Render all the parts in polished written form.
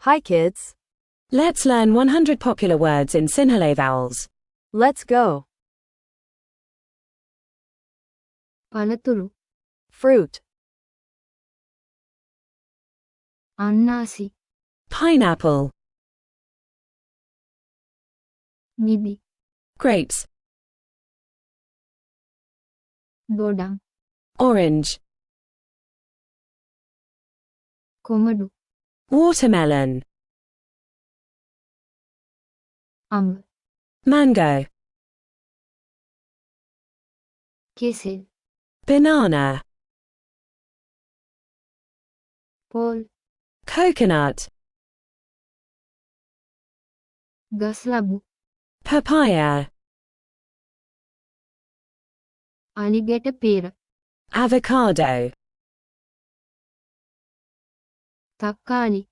Hi kids. Let's learn 100 popular words in Sinhala vowels. Let's go. පළතුරු Fruit, අන්නාසි Pineapple, නිදි grapes, දොඩම් orange, කොමඩු watermelon, අඹ mango, කෙසෙල් banana, Paul coconut, ගස් ලබු papaya, අලිගැට පේර avocado, තක්කාලි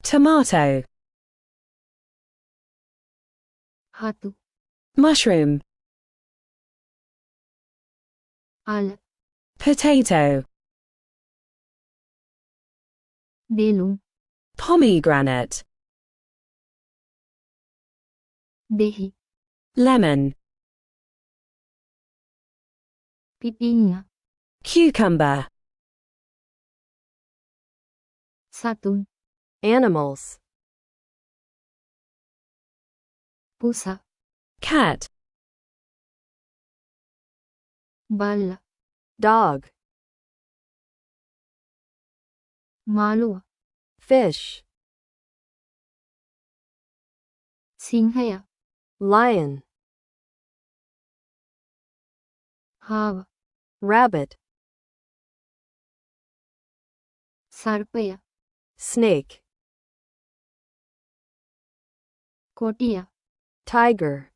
tomato, හතු mushroom, අල potato, දෙලුම් pomegranate, දෙහි lemon, පිපිඤ්ඤා cucumber, සතුන් animals, පුසා cat, බල්ලා dog, මාළුවා fish, සිංහයා lion, හාව rabbit, සර්පයා snake, කොටියා tiger,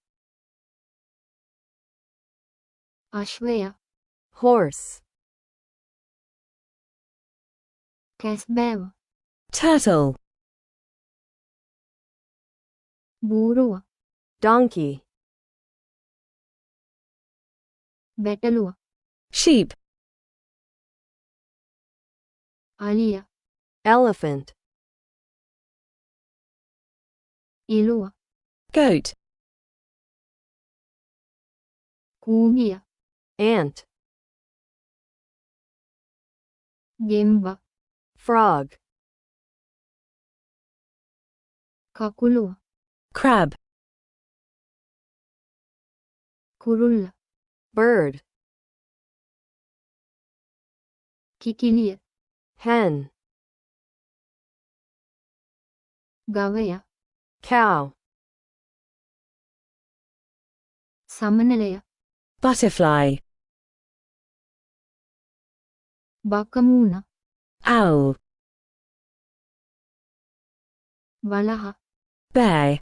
අශ්වයා horse, කැස්බෑවා turtle, බූරුවා donkey, බැටළුවා sheep, අලියා elephant, එළුවා goat, කූඹියා ant, ගෙම්බා frog, කකුළුවා crab, කුරුල්ලා bird, කිකිලිය hen, ගවයා cow, සමනලයා butterfly, බකමූණා owl, වලහා bear,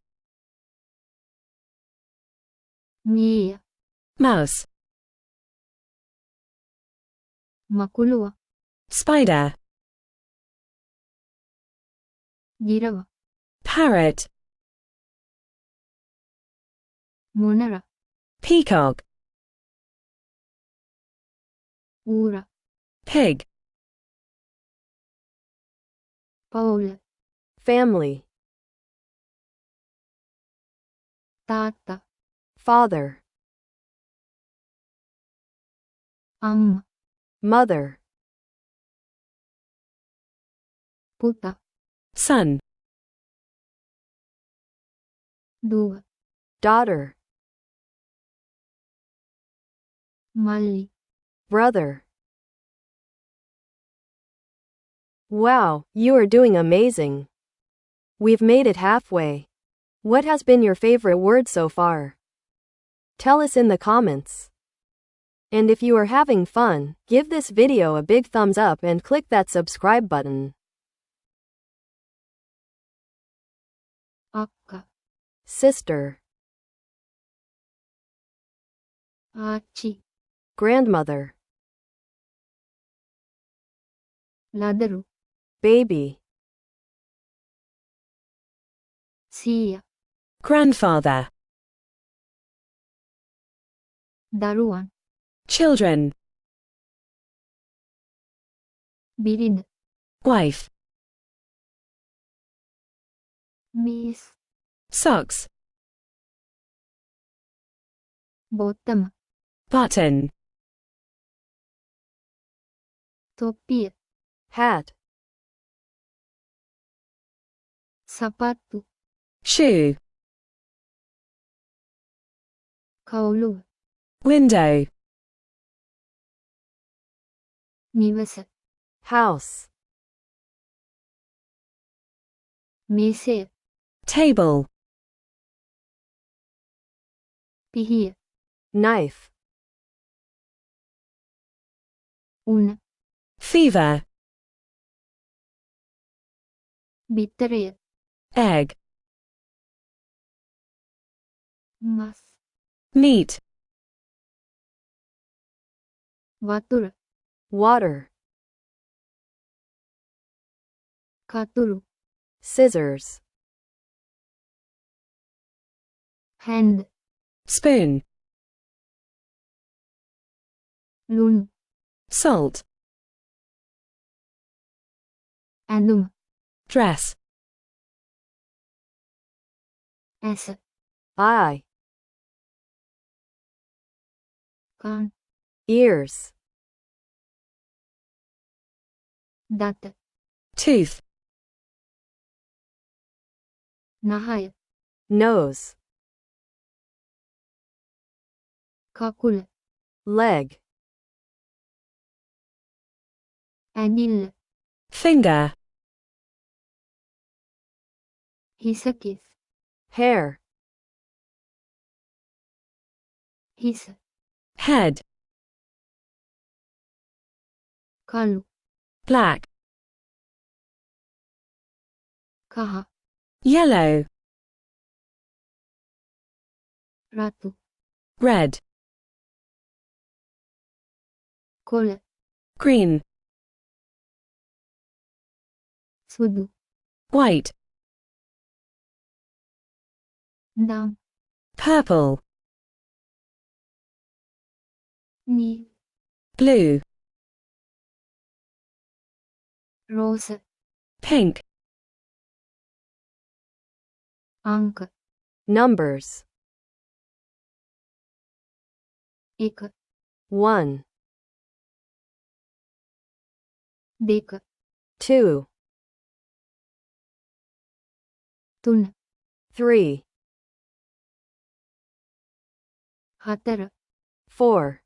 මීයා mouse, මකුළුවා spider, ගිරවා parrot, මොනරා peacock, ඌරා pig, පවුල family, තාත්තා father, අම්මා mother, පුතා son, දුව daughter, මල්ලි brother. Wow, you are doing amazing. We've made it halfway. What has been your favorite word so far? Tell us in the comments. And if you are having fun, give this video a big thumbs up and click that subscribe button. අක්කා Sister, ආච්චි grandmother, ලදරු baby, සීයා grandfather, දරුවන් children, බිරිඳ wife, miss, socks, bottom, button, තොප්පිය, hat, සපත්තු, shoe, කවුළුව, window, නිවස, house, මේසය, table, පිහිය, knife, උණ, fever, බිත්තරය, egg, මස්, meat, වතුර, water, කතුරු, scissors, hand, spoon, ලුණු, salt, ඇඳුම, dress, ඇස, eye, කන්, ears, දත, tooth, නහය, nose, කකුල, leg, ඇඟිල්ල, finger, හිසකිස්, hair, හිස, head, කළු, black, කහ, yellow, රතු, red, කොළ, green, සුදු, white, දම්, purple, නිල්, blue, රෝස, pink, අංක, numbers, 1, 1, 2, 2, 3, 3, 4,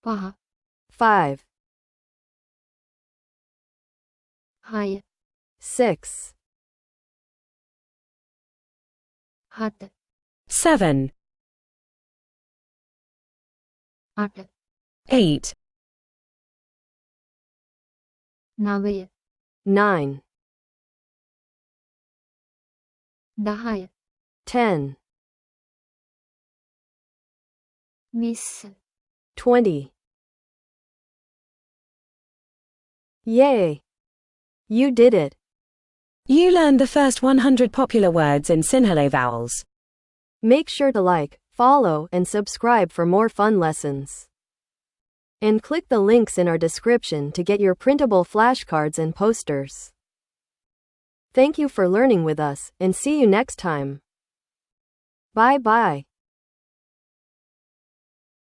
4, 5, 5, 6, 6, 7, 7, 8, 8, 9, 9, 10, 10, 20, 20. Yay! You did it! You learned the first 100 popular words in Sinhala vowels. Make sure to like, follow, and subscribe for more fun lessons. And click the links in our description to get your printable flashcards and posters. Thank you for learning with us, and see you next time. Bye bye.